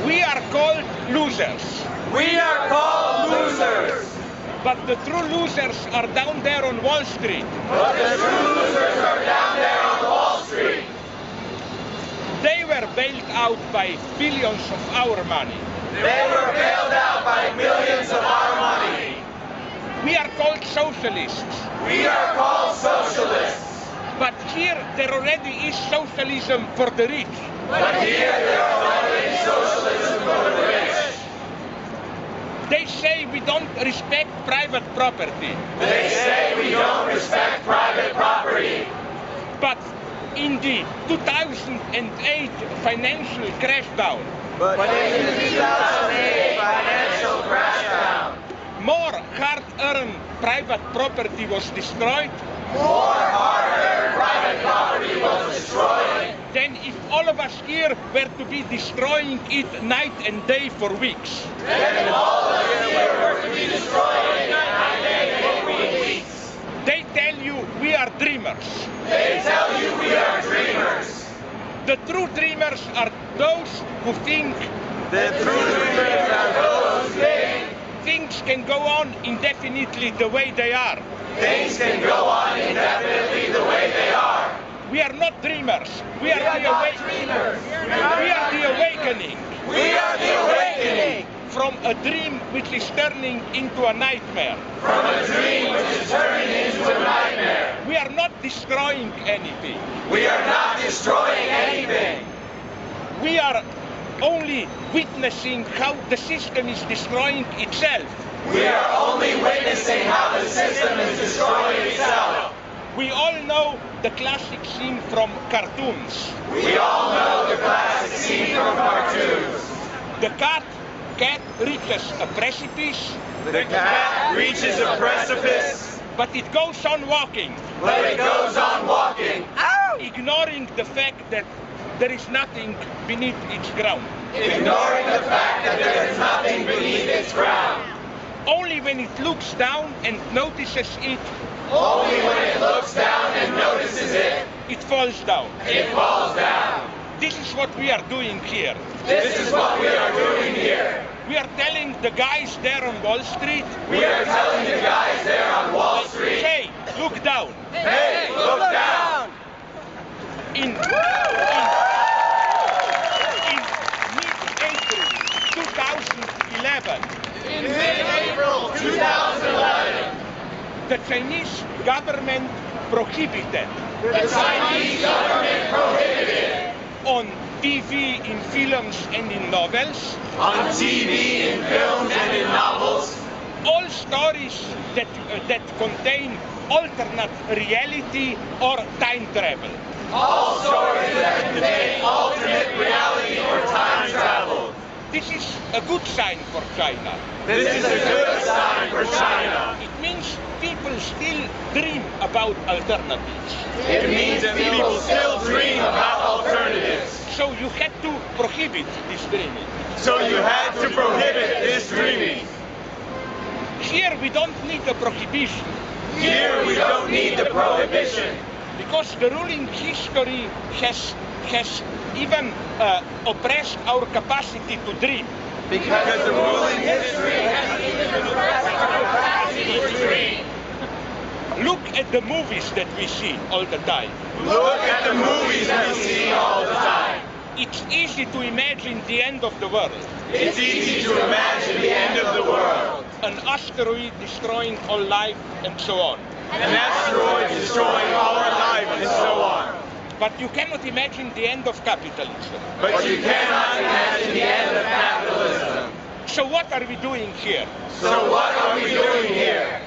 We are called losers. We are called losers. But the true losers are down there on Wall Street. But the true losers are down there on Wall Street. They were bailed out by billions of our money. They were bailed out by millions of our money. We are called socialists. We are called socialists. But here there already is socialism for the rich. But here there is already socialism for the rich. They say we don't respect private property. They say we don't respect private property. But in the 2008 financial crashdown, in the 2008 financial crashdown, more hard-earned private property was destroyed. More hard-earned private property was destroyed. Then if all of us here were to be destroying it night and day for weeks. Then all of us here were to be destroying it night and day for weeks. They tell you we are dreamers. They tell you we are dreamers. The true dreamers are those who think. The true dreamers are those who think. Things can go on indefinitely the way they are. Things can go on indefinitely the way they are. We are not dreamers. We are the dreamers. We are the awakening. We are the awakening. From a dream which is turning into a nightmare. From a dream which is turning into a nightmare. We are not destroying anything. We are not destroying anything. We are only witnessing how the system is destroying itself. We are only witnessing how the system is destroying itself. We all know the classic scene from cartoons. We all know the classic scene from cartoons. The cat reaches a precipice. The cat reaches a precipice. But it goes on walking. But it goes on walking. Ignoring the fact that there is nothing beneath its ground. Ignoring the fact that there is nothing beneath its ground. Only when it looks down and notices it. Only when it looks down and notices it. It falls down. It falls down. This is what we are doing here. This is what we are doing here. We are telling the guys there on Wall Street. We are telling the guys there on Wall Street. Hey, look down. Hey, look down. In mid-April 2011. In mid-April 2011. The Chinese government prohibited. The Chinese government prohibited. On TV, in films and in novels. On TV, in films and in novels. All stories that contain alternate reality or time travel. All stories that contain alternate reality or time travel. This is a good sign for China. This is a good sign for China. It means people still dream about alternatives. It means that people still dream about alternatives. So you had to prohibit this dreaming. So you had to prohibit this dreaming. Here we don't need a prohibition. Here we don't need the prohibition. Because the ruling history has even oppressed our capacity to dream. Because the ruling history has even oppressed our capacity to dream. Look at the movies that we see all the time. Look at the movies that we see all the time. It's easy to imagine the end of the world. It's easy to imagine the end of the world. An asteroid destroying all life and so on. An asteroid destroying all our life and so on. But you cannot imagine the end of capitalism. But you cannot imagine the end of capitalism. So what are we doing here? So what are we doing here?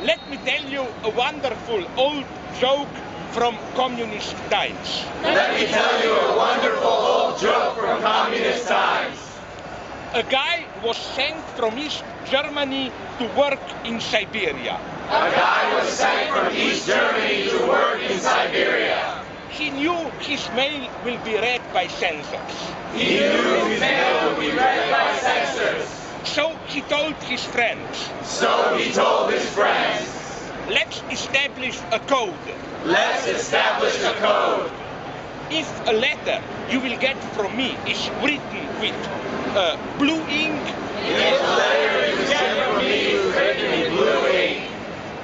Let me tell you a wonderful old joke from communist times. Let me tell you a wonderful old joke from communist times. A guy was sent from East Germany to work in Siberia. A guy was sent from East Germany to work in Siberia. He knew his mail will be read by censors. He knew his mail would be read by censors. So he told his friends. So he told his friends. Let's establish a code. Let's establish a code. If a letter you will get from me is written with blue ink, If a letter you get from me is written in blue ink,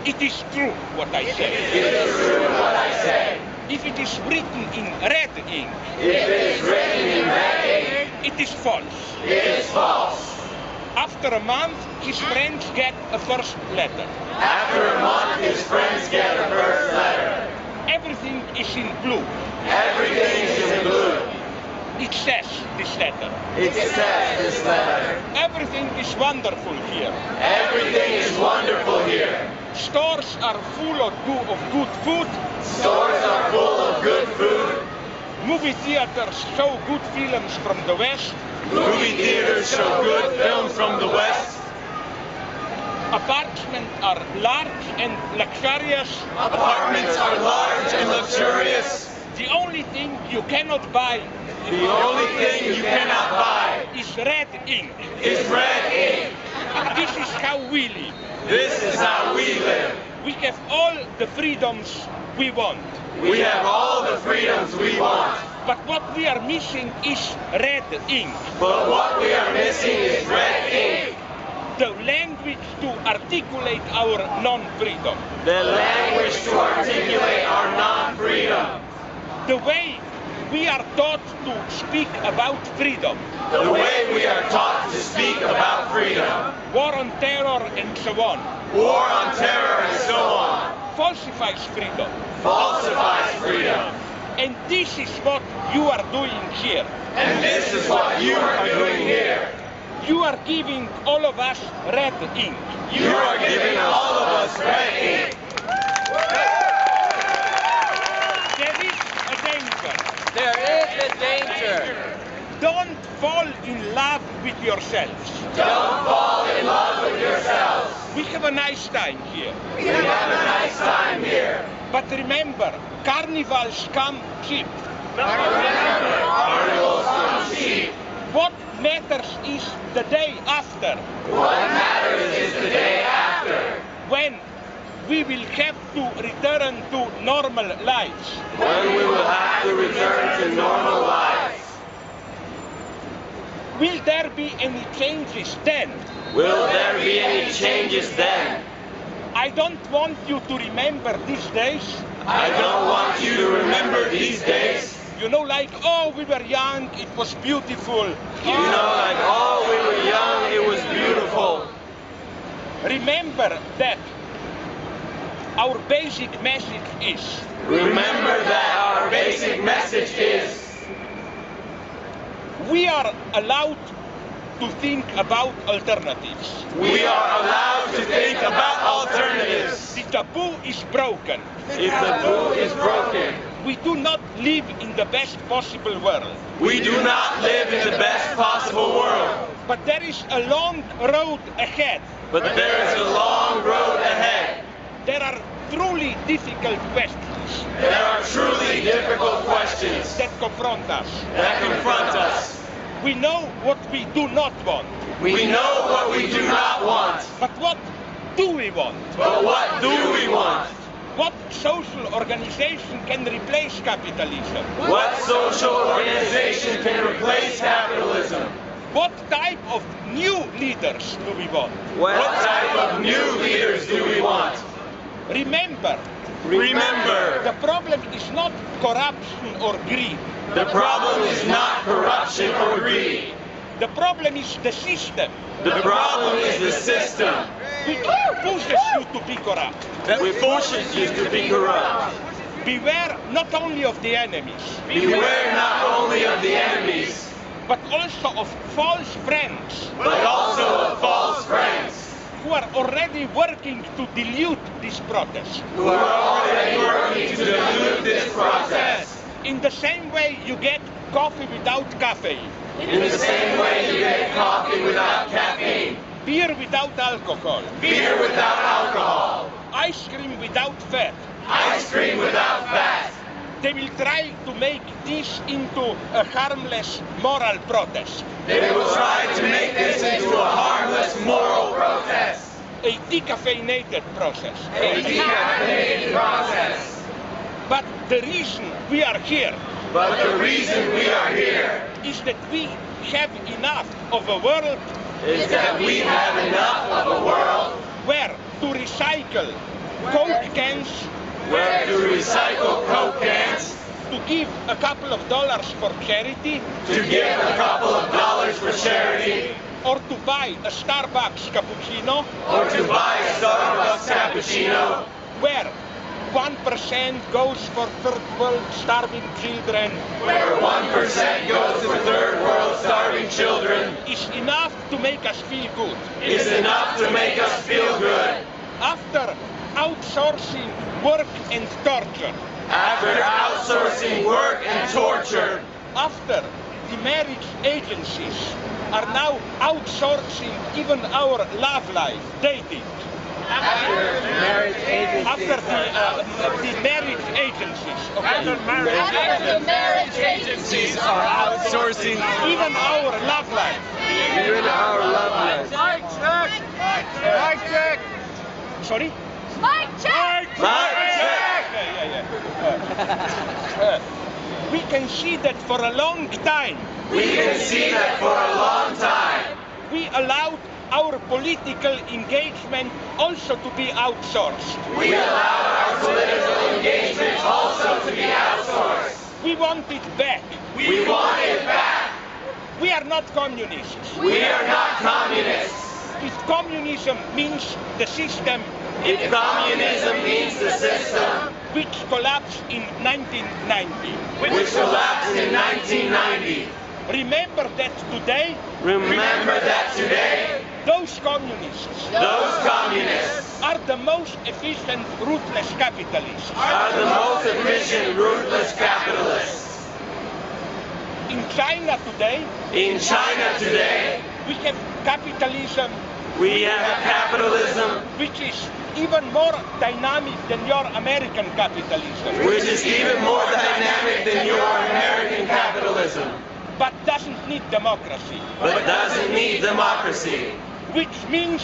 it is true what I say. it is true what I say. If it is written in red ink, If it is written in red ink, it is false. it is false. After a month, his friends get a first letter. After a month, his friends get a first letter. Everything is in blue. Everything is in blue. It says this letter. It says this letter. Everything is wonderful here. Everything is wonderful here. Stores are full of good food. Stores are full of good food. Movie theaters show good films from the West. Movie theaters show good films from the West. Apartments are large and luxurious. Apartments are large and luxurious. The only thing you cannot buy The only thing you cannot buy is red ink. is red ink. This is how we live. This is how we live. We have all the freedoms we want. We have all the freedoms we want. But what we are missing is red ink. But what we are missing is red ink. The language to articulate our non-freedom. The language to articulate our non-freedom. The way we are taught to speak about freedom. The way we are taught to speak about freedom. War on terror and so on. War on terror and so on. Falsifies freedom. Falsifies freedom. And this is what you are doing here. And this is what you are doing here. You are giving all of us red ink. You are giving all of us red ink. There is a danger. There is a danger. Don't fall in love with yourselves. Don't fall in love with yourselves. We have a nice time here. We have a nice time here. But remember, carnivals come cheap. Remember, carnivals come cheap. What matters is the day after, What matters is the day after, when we will have to return to normal lives. when we will have to return to normal lives. Will there be any changes then? Will there be any changes then? I don't want you to remember these days. I don't want you to remember these days. You know, like, oh, we were young, it was beautiful. You know, like, oh, we were young, it was beautiful. Remember that our basic message is Remember that our basic message is we are allowed to think about alternatives. we are allowed to think about alternatives. The taboo is broken. If the taboo is broken, We do not live in the best possible world. we do not live in the best possible world. But there is a long road ahead. But there is a long road ahead. There are truly difficult questions There are truly difficult questions that confront us. that confront us. We know what we do not want. We know what we do not want. But what do we want? But what do we want? What social organization can replace capitalism? What social organization can replace capitalism? What type of new leaders do we want? What type of new leaders do we want? Remember, Remember, the problem is not corruption or greed. the problem is not corruption or greed. The problem is the system The problem is the system which pushes you to be corrupt. that forces you to be corrupt. Beware not only of the enemies, Beware not only of the enemies, but also of false friends but also of false friends who are already working to dilute this protest. who are already working to dilute this process. In the same way you get coffee without caffeine, In the same way you get coffee without caffeine, beer without alcohol, beer without alcohol, ice cream without fat. ice cream without fat. They will try to make this into a harmless moral protest, They will try to make this into a harmless moral protest, a decaffeinated process. a decaffeinated process. But the reason we are here But the reason we are here is that we have enough of a world is that we have enough of a world where to recycle Coke cans, where to recycle Coke cans, to give a couple of dollars for charity, to give a couple of dollars for charity, or to buy a Starbucks cappuccino, or to buy a Starbucks cappuccino, where 1% goes for third world starving children, where 1% goes to third world starving children, is enough to make us feel good. is enough to make us feel good. After outsourcing work and torture, After outsourcing work and torture, after the marriage agencies are now outsourcing even our love life, dating, Marriage agencies. after the marriage agencies, okay? After marriage agencies are outsourcing Even our love life. even our love life. Mic check! Mic check! Sorry? Mic check! Mic check! We can see that for a long time we can see that for a long time we allowed our political engagement also to be outsourced. we allowed our political engagement also to be outsourced. We want it back. We want it back. We are not communists. We are not communists. If communism means the system If communism means the system which collapsed in 1990, which collapsed in 1990, remember that today remember that today those communists those communists are the most efficient, ruthless capitalists. are the most efficient, ruthless capitalists. In China today, In China today, we have capitalism we have capitalism, which is even more dynamic than your American capitalism, which is even more dynamic than your American capitalism, but doesn't need democracy, but doesn't need democracy, which means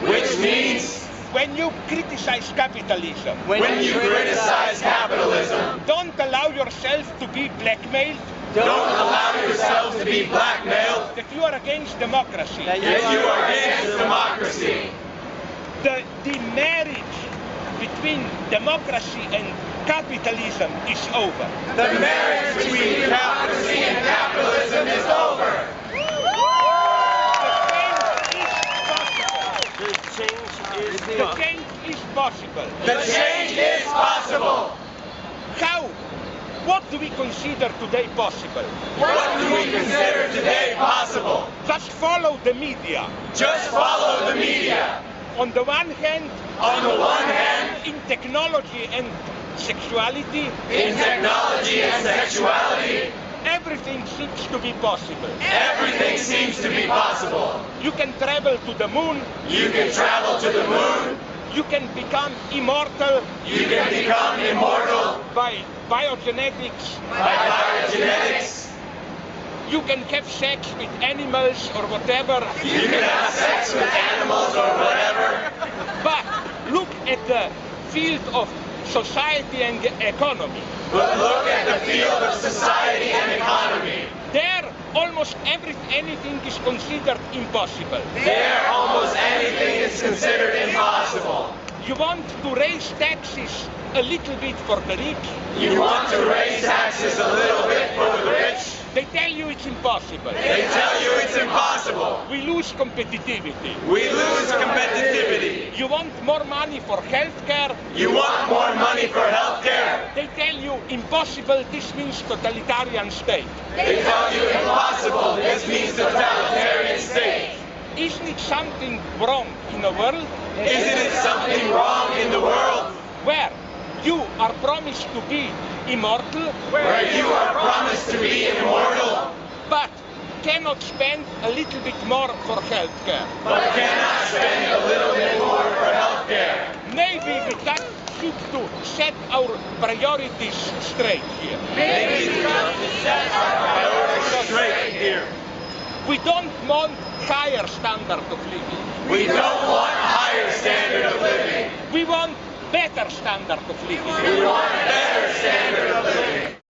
which means when you criticize capitalism, when you criticize capitalism, don't allow yourself to be blackmailed, don't allow yourself to be blackmailed, that you are against democracy. that you are against democracy. The marriage between democracy and capitalism is over. The marriage between democracy and capitalism is over. The change is possible. The change is possible. How? What do we consider today possible? What do we consider today possible? Just follow the media. Just follow the media. On the one hand, On the one hand, in technology and sexuality, in technology and sexuality, everything seems to be possible. everything seems to be possible. You can travel to the moon, You can travel to the moon, you can become immortal you can become immortal by biogenetics, by biogenetics, you can have sex with animals or whatever, you can have sex with animals or whatever, but look at the field of society and economy. but look at the field of society and economy. There, almost anything is considered impossible. There, almost anything is considered impossible. You want to raise taxes a little bit for the rich, You want to raise taxes a little bit for the rich, they tell you it's impossible. they tell you it's impossible. We lose competitivity. We lose competitivity. You want more money for healthcare, You want more money for healthcare, they tell you impossible, this means totalitarian state. they tell you impossible, this means totalitarian state. Isn't it something wrong in the world Isn't it something wrong in the world where you are promised to be immortal, where you are promised to be immortal, but cannot spend a little bit more for healthcare? but cannot spend a little bit more for healthcare? Maybe we should to set our priorities straight here. Maybe we have to set our priorities straight here. We don't want higher standard of living. We don't want a higher standard of living. We want better standard of living. We want a better standard of living.